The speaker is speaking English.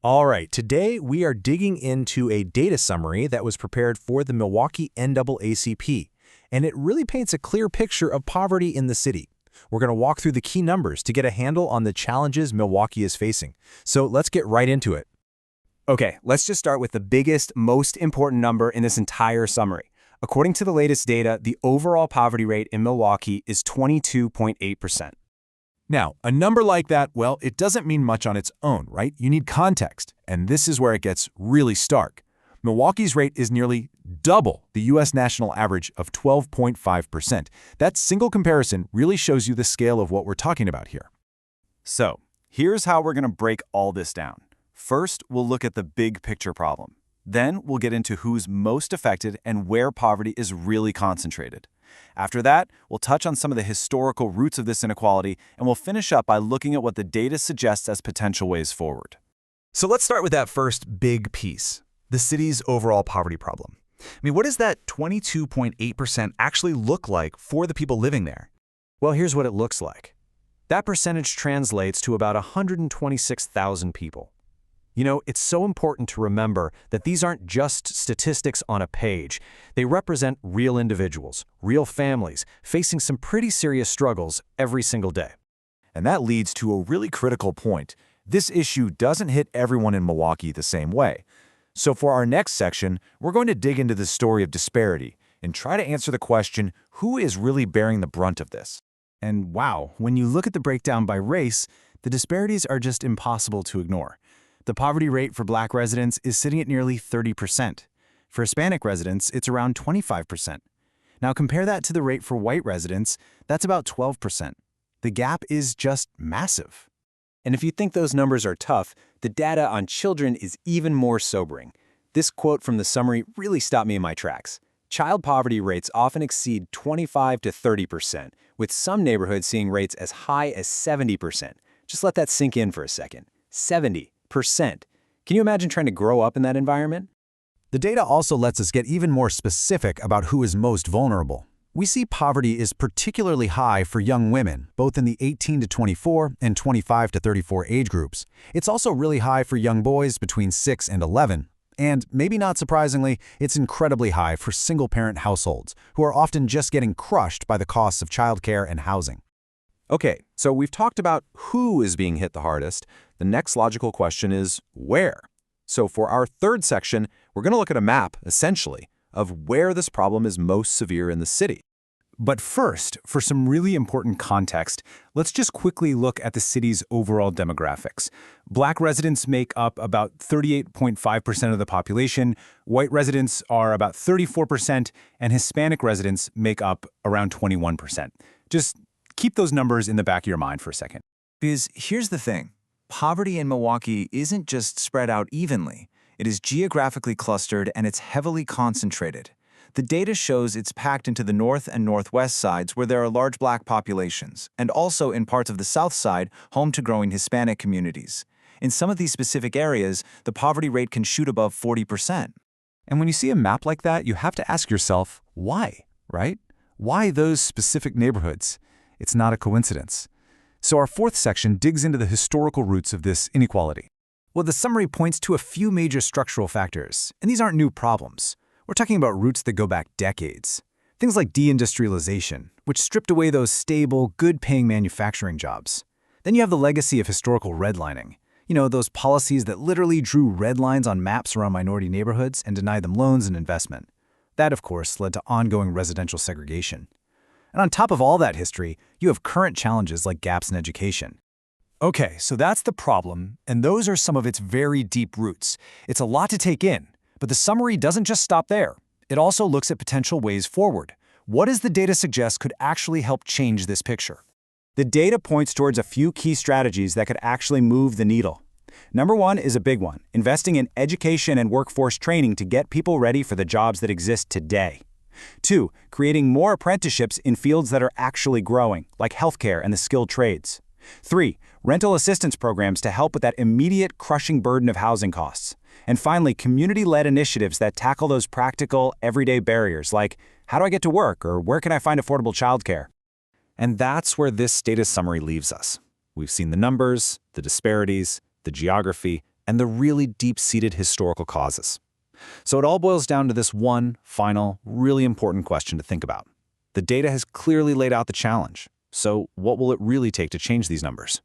All right, today we are digging into a data summary that was prepared for the Milwaukee NAACP, and it really paints a clear picture of poverty in the city. We're going to walk through the key numbers to get a handle on the challenges Milwaukee is facing. So let's get right into it. Okay, let's just start with the biggest, most important number in this entire summary. According to the latest data, the overall poverty rate in Milwaukee is 22.8%. Now, a number like that, well, it doesn't mean much on its own, right? You need context, and this is where it gets really stark. Milwaukee's rate is nearly double the U.S. national average of 12.5%. That single comparison really shows you the scale of what we're talking about here. So, here's how we're going to break all this down. First, we'll look at the big picture problem. Then, we'll get into who's most affected and where poverty is really concentrated. After that, we'll touch on some of the historical roots of this inequality, and we'll finish up by looking at what the data suggests as potential ways forward. So let's start with that first big piece, the city's overall poverty problem. I mean, what does that 22.8% actually look like for the people living there? Well, here's what it looks like. That percentage translates to about 126,000 people. You know, it's so important to remember that these aren't just statistics on a page. They represent real individuals, real families, facing some pretty serious struggles every single day. And that leads to a really critical point. This issue doesn't hit everyone in Milwaukee the same way. So for our next section, we're going to dig into the story of disparity and try to answer the question, who is really bearing the brunt of this? And wow, when you look at the breakdown by race, the disparities are just impossible to ignore. The poverty rate for Black residents is sitting at nearly 30%. For Hispanic residents, it's around 25%. Now compare that to the rate for white residents, that's about 12%. The gap is just massive. And if you think those numbers are tough, the data on children is even more sobering. This quote from the summary really stopped me in my tracks. Child poverty rates often exceed 25 to 30%, with some neighborhoods seeing rates as high as 70%. Just let that sink in for a second. 70%. Can you imagine trying to grow up in that environment? The data also lets us get even more specific about who is most vulnerable. We see poverty is particularly high for young women, both in the 18 to 24 and 25 to 34 age groups. It's also really high for young boys between 6 and 11. And maybe not surprisingly, it's incredibly high for single-parent households, who are often just getting crushed by the costs of childcare and housing. Okay, so we've talked about who is being hit the hardest. The next logical question is where? So for our third section, we're going to look at a map, essentially, of where this problem is most severe in the city. But first, for some really important context, let's just quickly look at the city's overall demographics. Black residents make up about 38.5% of the population, white residents are about 34%, and Hispanic residents make up around 21%. Just keep those numbers in the back of your mind for a second. Because here's the thing. Poverty in Milwaukee isn't just spread out evenly. It is geographically clustered and it's heavily concentrated. The data shows it's packed into the north and northwest sides where there are large Black populations, and also in parts of the south side, home to growing Hispanic communities. In some of these specific areas, the poverty rate can shoot above 40%. And when you see a map like that, you have to ask yourself, why, right? Why those specific neighborhoods? It's not a coincidence. So our fourth section digs into the historical roots of this inequality. Well, the summary points to a few major structural factors, and these aren't new problems. We're talking about roots that go back decades. Things like deindustrialization, which stripped away those stable, good-paying manufacturing jobs. Then you have the legacy of historical redlining. You know, those policies that literally drew red lines on maps around minority neighborhoods and denied them loans and investment. That, of course, led to ongoing residential segregation. And on top of all that history, you have current challenges like gaps in education. Okay, so that's the problem, and those are some of its very deep roots. It's a lot to take in, but the summary doesn't just stop there. It also looks at potential ways forward. What does the data suggest could actually help change this picture? The data points towards a few key strategies that could actually move the needle. Number one is a big one, investing in education and workforce training to get people ready for the jobs that exist today. 2, creating more apprenticeships in fields that are actually growing, like healthcare and the skilled trades. 3, rental assistance programs to help with that immediate crushing burden of housing costs. And finally, community-led initiatives that tackle those practical, everyday barriers like, how do I get to work, or where can I find affordable childcare? And that's where this data summary leaves us. We've seen the numbers, the disparities, the geography, and the really deep-seated historical causes. So it all boils down to this one final, really important question to think about. The data has clearly laid out the challenge. So what will it really take to change these numbers?